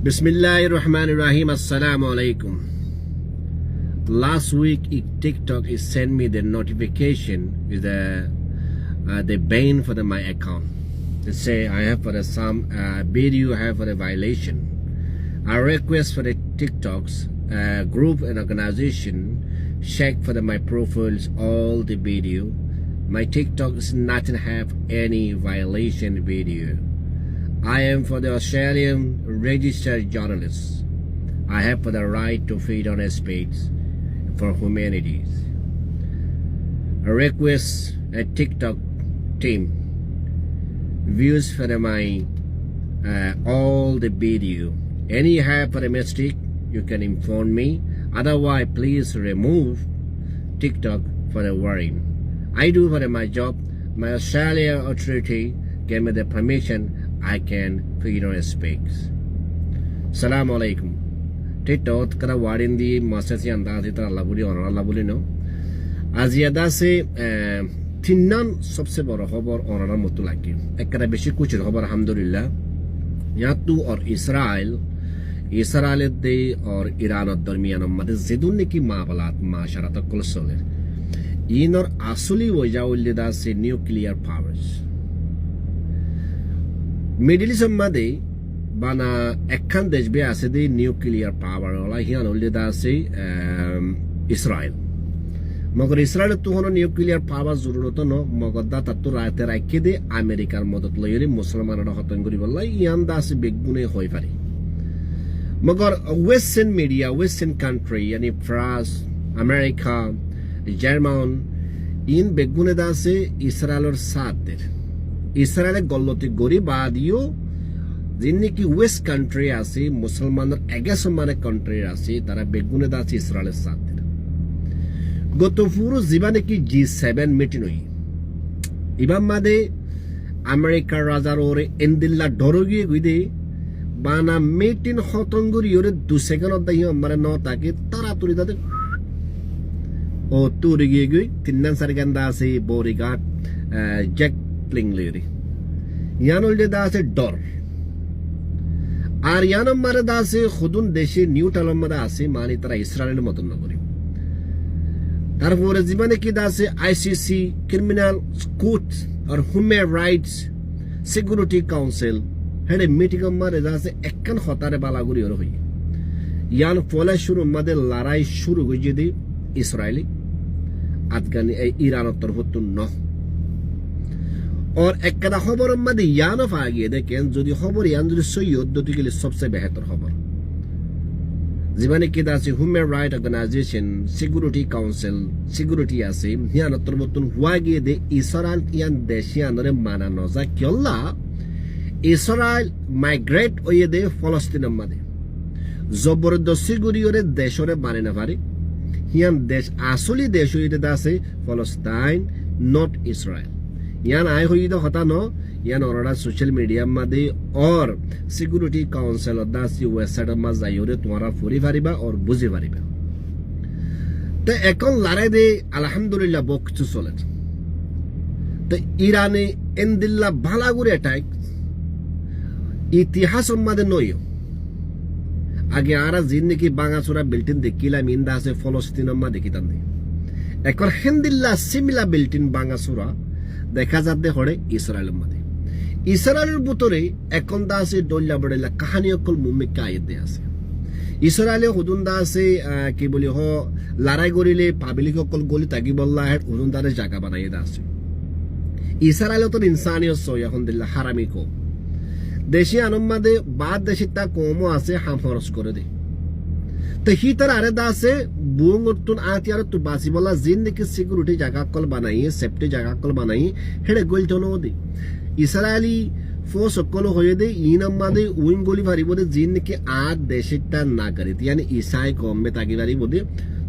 Bismillahirrahmanirrahim. Assalamu alaikum. Last week, TikTok sent me the notification with the ban for my account. They say I have for some video, I have for a violation. I request for the TikTok's group and organization check for my profiles, all the video. My TikTok does not have any violation video. I am for the Australian registered journalist. I have for the right to freedom of speech for humanities. I request a TikTok team views for my all the video. Any have for a mistake, you can inform me. Otherwise, please remove TikTok for the worrying. I do for my job. My Australian authority gave me the permission. I can freedom of speech. Assalamu alaikum. TikTok kada warindi masasi andasi tara labuli ona labuli no. Aziyada se tinnan सबसे बड़ा खबर ओना मुतलाकी. एक कदा बेशी कुछ खबर alhamdulillah. यातु और इसराइल दे और ईरान दरमियान मध्य जिदुन की मामलात माशरत कुल सोले. इन और असली वजह उल्लेदा से न्यूक्लियर पावर्स. मिडिल ईस्ट मध्ये बाना एकखान देश बे आसे दे न्यूक्लियर पावर वाला हियान उल्लेदा से इसराइल. मगर इसराइल तो होनो न्यूक्लियर पावर जरूरत न मगर दा तत्तो राते राखे दे अमेरिकार मदद लयरे मुसलमानरा हतन करि बल्ला यान दा से बेगुने होय पारे. मगर वेस्टार्न मीडिया वेस्टार्न कंट्री यानी फ्रांस अमेरिका जर्मन इन बेगुने दा से इसराइलर साथ दे. इसराइल गल्लती गरी बादियो जिन्नी की वेस्ट कंट्री आसे मुसलमान एगेस माने कंट्री आसे तारा बेगुने दा से इसराइल साथ दे. गतफुरु जीवाने की G7 मीटिंग हुई. इबाम मादे अमेरिका राजार ओरे इंदिल्ला डरोगी गुदे बाना मीटिंग खतंगुरी ओरे 2 सेकंड of the year मरे नौ ताकि तारा तुरी दाते ओ तुरी गई तिन्नन सरगंदा से बोरीगाट जैक प्लिंगलेरी यानोल्डे दासे डर আর ইয়ানম মারে দাসে খুদুন দেশে নিউট্রাল মারে আছে মানে তারা ইসরায়েলের মতন না করে. তারপরে জীবনে কি দাসে আইসিসি ক্রিমিনাল কোর্ট আর হিউম্যান রাইটস সিকিউরিটি কাউন্সিল হেডে মিটিং মারে দাসে একখান খতারে বালাগুড়ি হর হই. ইয়ান ফলে শুরু মাদে লড়াই শুরু হই যদি ইসরায়েলি আফগানি ইরানের তরফত ন. और एक कदा खबर मध्य यान आगे देखें जो खबर यान जो सही पद्धति के लिए सबसे बेहतर खबर जीवन की दासी human right organisation security council security आसे यान तरबतन हुआ गे दे इसराइल यान देशियान रे माना नजा क्योला इसराइल माइग्रेट ओये दे फलस्तीन मध्य जबरदस्ती गुरी ओरे देश ओरे माने ना पारे यान देश असली देश ओये दासे फलस्तीन नॉट इसराइल. यान आय हुई तो होता नो यान औरड़ा सोशल मीडिया मध्य और सिक्योरिटी काउंसिल दासी वेबसाइट में जाइयोरे तुम्हारा फुरी फारिबा और बुझे फारिबा. तो एकन लड़ाई दे अल्हम्दुलिल्लाह बक्चु चले. तो ईराने इंदिल्ला भालागुरे अटैक इतिहास मध्य नयो आगे आरा जिन्ने की बांगासुरा बिल्टिन देखिला मिंदा से फलस्तीन में देखितान दे एकन हिंदिल्ला सिमिला बिल्टिन बांगासुरा দেখা যাতে হরে ইসরায়েলের মধ্যে ইসরায়েলের ভিতরে এখন দা আছে ডল্লা বড়লা কাহিনী অকল মুমিকা আইতে আছে. ইসরায়েলে হুদুন্দা আছে কি বলি হ লড়াই করিলে পাবলিক অকল গলি তাকি বললা হেড হুদুন্দারে জায়গা বানাই দা আছে. ইসরায়েল তো ইনসানিয়ত সয় এখন দিল্লা হারামি কো দেশে আনম্মাদে বাদ দেশে তা কমও আছে হাম খরচ করে দে. তো হি তার আরে দা আছে বুঙ্গতুন আতিয়ার তো বাসি বলা জিন্দেকি সিকিউরিটি জায়গা কল বানাই সেফটি জায়গা কল বানাই হেডে গোলটনো দে. ইসরায়েলি ফোর্স কল হয়ে দে ইনাম্মাদে উইং গলি ফারিব দে জিন্দেকি আদ দেশটা না করে यानी ईसाई कौम में ताकि बारी बोदे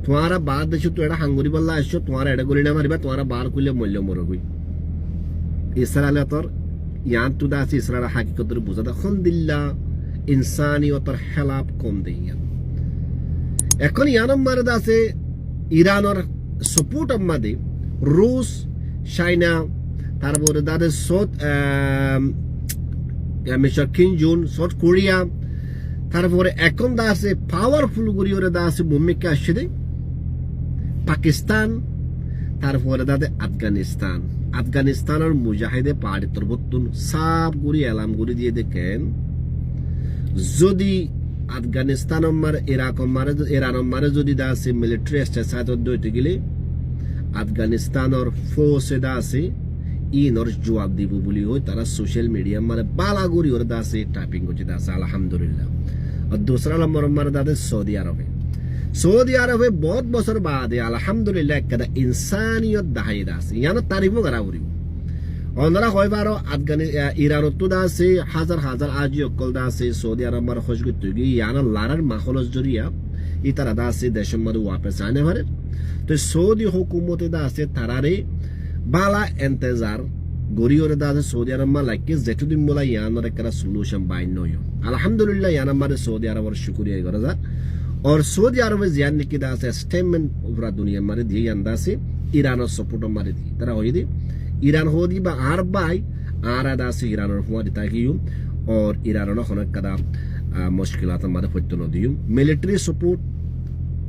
तुम्हारा बाद देश तो एड़ा हांगुरी बल्ला आशो तुम्हारा एड़ा गोली ना मारिबा तुम्हारा बार कुले मूल्य मरो गई. इस्राएल तर यान तु दास इस्राएल हकीकत बुझा दा खंदिल्ला इंसानियतर खिलाफ कम दे. এখন ইয়ানম মারে দাসে ইরানের সাপোর্ট আমাদে রুশ চাইনা তারপরে তাদের south mister Kim June south Korea তারপরে এখন দা আছে পাওয়ারফুল করি ওরে দা আছে মুম্মিকে আসছে দে পাকিস্তান তারপরে দাদে আফগানিস্তানের মুজাহিদে পাহাড়ি তরবতুন সাব গুড়ি এলাম গুড়ি দিয়ে দেখেন যদি আফগানিস্তান মারে ইরান মারে যদি দা আছে মিলিটারি এক্সারসাইজ হইতে গেলে আফগানিস্তানের ফোর্সে দা আছে ইনর জবাব দিব বলি হয় তারা সোশ্যাল মিডিয়া মারে বালাগুড়ি ওর দা আছে টাইপিং করছে দা আছে আলহামদুলিল্লাহ और दूसरा नंबर हमारा दादा सऊदी अरब है बहुत बছর बाद আলহামদুলিল্লাহ একটা ইনসানিয়ত দাহাই দাসে ইয়ানো তারিফ করা করি অনরা কয়বারও ইরান তো দাসে হাজার হাজার আজি অকল দাসে সৌদি আরব মার খুশগু তুগি ইয়ানো লারার মাখলস জরিয়া ইতারা দাসে দেশম মার ওয়াপস আনে পারে তো সৌদি হুকুমতে দাসে তারারে বালা ইন্তজার গরিওরে দাসে সৌদি আরব মা লাইকে যেটুদিন মোলা ইয়ানোর একটা সলিউশন বাইন নয় আলহামদুলিল্লাহ ইয়ানো মারে সৌদি আরবের শুকরিয়া করা যা और सऊदी अरब में जियान की दास स्टेटमेंट पूरा दुनिया मारे दिए अंदासे ईरान और सपोर्ट मारे दी तरह हो दी ईरान हो दी बा आर बाय आरा दासे ईरान और हुआ दिता कि और ईरान और होने कदा मुश्किलात मारे फटतो न दियो मिलिट्री सपोर्ट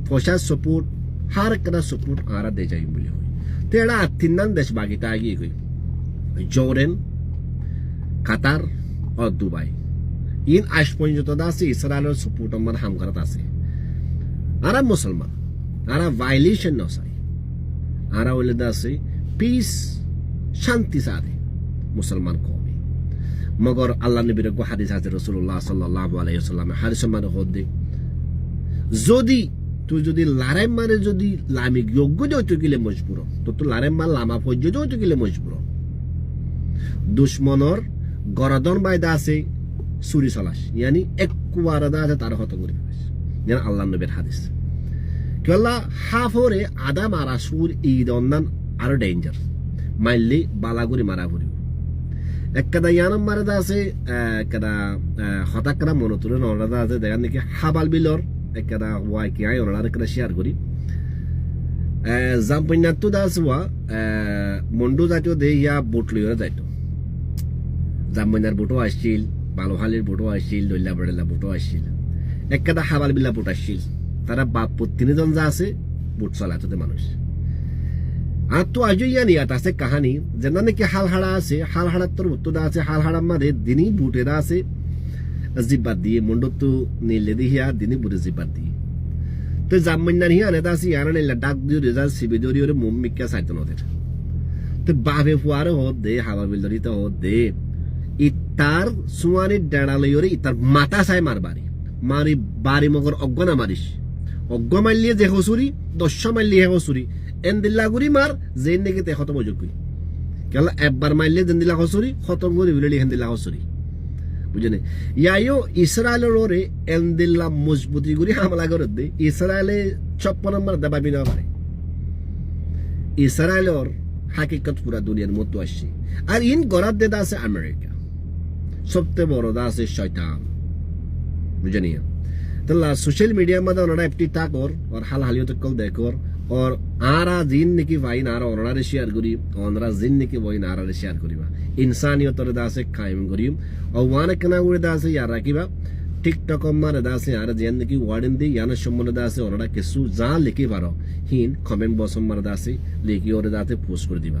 फौजा सपोर्ट हर कदा सपोर्ट आरा दे जाई बोली हुई तेरा तीनन देश बाकी तागी कोई जॉर्डन कतार और दुबई इन आशपंज तो दासे इस्राएल और सपोर्ट मारे हम करता से आरा मुसलमान आरा वायलेशन नसाई आरा वाले दासे पीस शांति साधे मुसलमान कौमी मगर अल्लाह नबी को हदीस है रसूलुल्लाह सल्लल्लाहु अलैहि वसल्लम हदीस माने होदे যদি তুই যদি লারাই মারে যদি লামি যোগ্য হইতে গেলে মজবুর তো লারাই মার লামা পর্যন্ত হইতে গেলে মজবুর দুশমনর গরদন বাইদা আছে সুরি সালাস ইয়ানি একবারে দাদা তার হত করে যেন আল্লাহ নবীর হাদিস কেলা হাফরে আদা মারা সুর ঈদ অন্যান আরো ডেঞ্জার মাইলি বালাগুড়ি মারা ভরি একটা ইয়ানম মারা দা আছে একটা হতাকরা মনতুরে নরদা আছে দেখা নাকি হাবাল বিলর একটা ওয়াই কি আই ওরা একটা শেয়ার করি জাম্পিনাতু দাস ওয়া মন্ডু জাতীয় দে ইয়া বুটলিও যাইতো জাম্পিনার বুটো আসছিল বালোহালির বুটো আসছিল দল্লা বড়লা বুটো আসছিল একটা হাবাল বিল্লা বুট আসছিল তারা বাপ তিনজন যা আছে বুট চালাতো মানুষ আর তো আজও ইয়ানি আছে কাহানি যেন নাকি হালহাড়া আছে হালহাড়ার তোর উত্তর আছে হালহাড়ার মাঝে দিনই বুটেরা আছে জিব্বার দিয়ে মন্ডত নীলে দিয়ে দিনই বুটে জিব্বার দিয়ে তো জামিনার হিয়া নেতা আছে ইয়ার নীলা ডাক দিয়ে রেজাল্ট সিবি দিয়ে মুম্মিকা সাইতন ওদের তো বাপে ফুয়ারে হত দে হাবা বিল্লারিতে হত দে ইতার সুয়ানি ডাড়ালইরে ইতার মাথা চাই মারবারি মারি বাড়ি মগর অজ্ঞনা মারিস অজ্ঞ মারলিয়ে যে হসুরি 10 মারলিয়ে হসুরি এন্দিল্লা গুড়ি মার যেন নাকি তে খতম হয়ে যাবি কেলা একবার মারলে জেন্দিল্লা হসুরি খতম করে বিলি হেন্দিল্লা হসুরি বুঝেনে ইয়াইও ইসরায়েলের ওরে এন্দিল্লা মজবুতি গুড়ি হামলা করে দে ইসরায়েলে 56 নম্বর দাবাবি না পারে ইসরায়েলের হাকিকত পুরা দুনিয়ার মতো আসছে আর ইন গরাত দেদা আছে আমেরিকা সবচেয়ে বড় দা আছে শয়তান বুঝেনিয়া तो सोशल मीडिया में उन्होंने एक्टिव था और हाल हालियों तक कल देखो और आरा जिन की वाई नारा उन्होंने शेयर करी और जिन की वही नारा शेयर करी इंसानियत और दासे कायम करी और वहाँ कना उड़े दासे यार रखी बा टिकटॉक मारे दासे यार जिन की वार्डन दी याना शम्मन दासे उन्होंने किसु जहाँ लिखी बारो हिन कमेंट बॉक्स मारे दासे लिखी और दासे पोस्ट कर दिबा